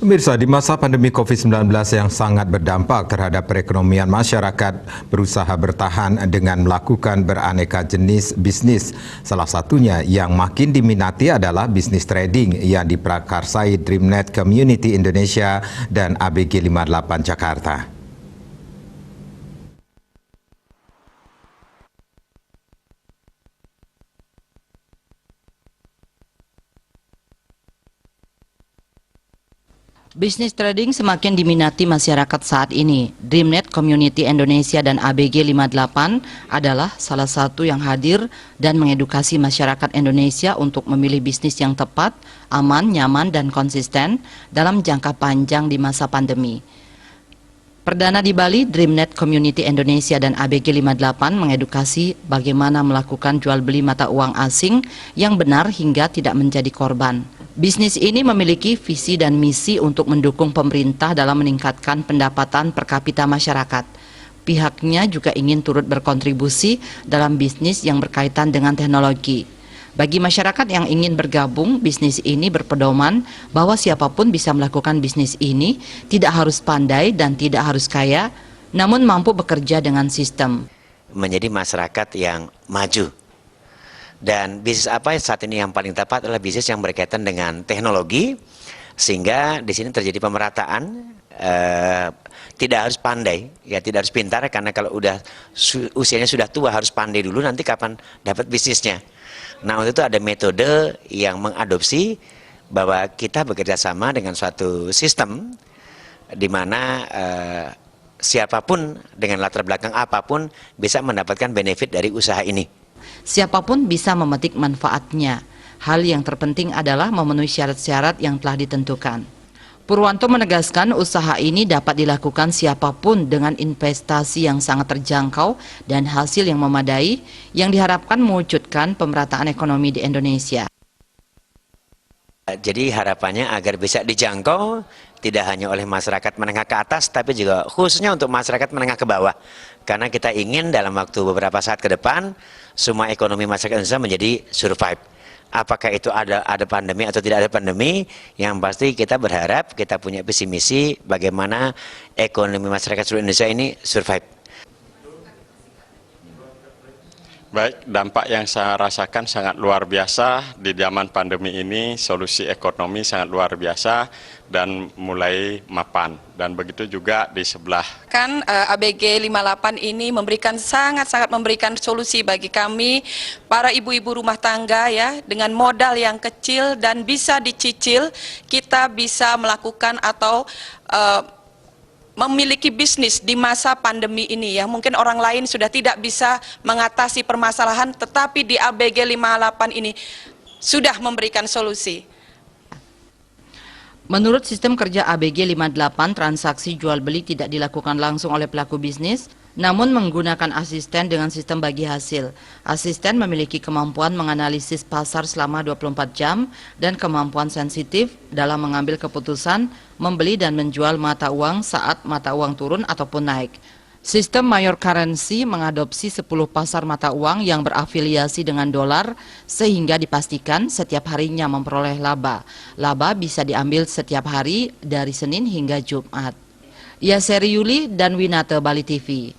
Pemirsa, di masa pandemi COVID-19 yang sangat berdampak terhadap perekonomian masyarakat, berusaha bertahan dengan melakukan beraneka jenis bisnis. Salah satunya yang makin diminati adalah bisnis trading yang diprakarsai DreamNet Community Indonesia dan ABG 58 Jakarta. Bisnis trading semakin diminati masyarakat saat ini. DreamNet Community Indonesia dan ABG 58 adalah salah satu yang hadir dan mengedukasi masyarakat Indonesia untuk memilih bisnis yang tepat, aman, nyaman, dan konsisten dalam jangka panjang di masa pandemi. Perdana di Bali, DreamNet Community Indonesia dan ABG 58 mengedukasi bagaimana melakukan jual beli mata uang asing yang benar hingga tidak menjadi korban. Bisnis ini memiliki visi dan misi untuk mendukung pemerintah dalam meningkatkan pendapatan per kapita masyarakat. Pihaknya juga ingin turut berkontribusi dalam bisnis yang berkaitan dengan teknologi. Bagi masyarakat yang ingin bergabung, bisnis ini berpedoman bahwa siapapun bisa melakukan bisnis ini, tidak harus pandai dan tidak harus kaya, namun mampu bekerja dengan sistem. Menjadi masyarakat yang maju. Dan bisnis apa saat ini yang paling tepat adalah bisnis yang berkaitan dengan teknologi, sehingga di sini terjadi pemerataan. Tidak harus pandai, ya tidak harus pintar, karena kalau usianya sudah tua harus pandai dulu, nanti kapan dapat bisnisnya. Nah, untuk itu ada metode yang mengadopsi bahwa kita bekerja sama dengan suatu sistem di mana siapapun dengan latar belakang apapun bisa mendapatkan benefit dari usaha ini. Siapapun bisa memetik manfaatnya. Hal yang terpenting adalah memenuhi syarat-syarat yang telah ditentukan. Purwanto menegaskan usaha ini dapat dilakukan siapapun dengan investasi yang sangat terjangkau dan hasil yang memadai yang diharapkan mewujudkan pemerataan ekonomi di Indonesia. Jadi harapannya agar bisa dijangkau tidak hanya oleh masyarakat menengah ke atas, tapi juga khususnya untuk masyarakat menengah ke bawah. Karena kita ingin dalam waktu beberapa saat ke depan, semua ekonomi masyarakat Indonesia menjadi survive. Apakah itu ada pandemi atau tidak ada pandemi, yang pasti kita berharap, kita punya visi misi bagaimana ekonomi masyarakat seluruh Indonesia ini survive. Baik, dampak yang saya rasakan sangat luar biasa di zaman pandemi ini, solusi ekonomi sangat luar biasa dan mulai mapan. Dan begitu juga di sebelah. Kan ABG 58 ini sangat memberikan solusi bagi kami, para ibu-ibu rumah tangga ya, dengan modal yang kecil dan bisa dicicil, kita bisa melakukan atau memiliki bisnis di masa pandemi ini ya. Mungkin orang lain sudah tidak bisa mengatasi permasalahan, tetapi di ABG 58 ini sudah memberikan solusi. Menurut sistem kerja ABG 58, transaksi jual beli tidak dilakukan langsung oleh pelaku bisnis, namun menggunakan asisten dengan sistem bagi hasil. Asisten memiliki kemampuan menganalisis pasar selama 24 jam dan kemampuan sensitif dalam mengambil keputusan membeli dan menjual mata uang saat mata uang turun ataupun naik. Sistem Mayor Currency mengadopsi 10 pasar mata uang yang berafiliasi dengan dolar sehingga dipastikan setiap harinya memperoleh laba. Laba bisa diambil setiap hari dari Senin hingga Jumat. Yaseri Yuli dan Winata, Bali TV.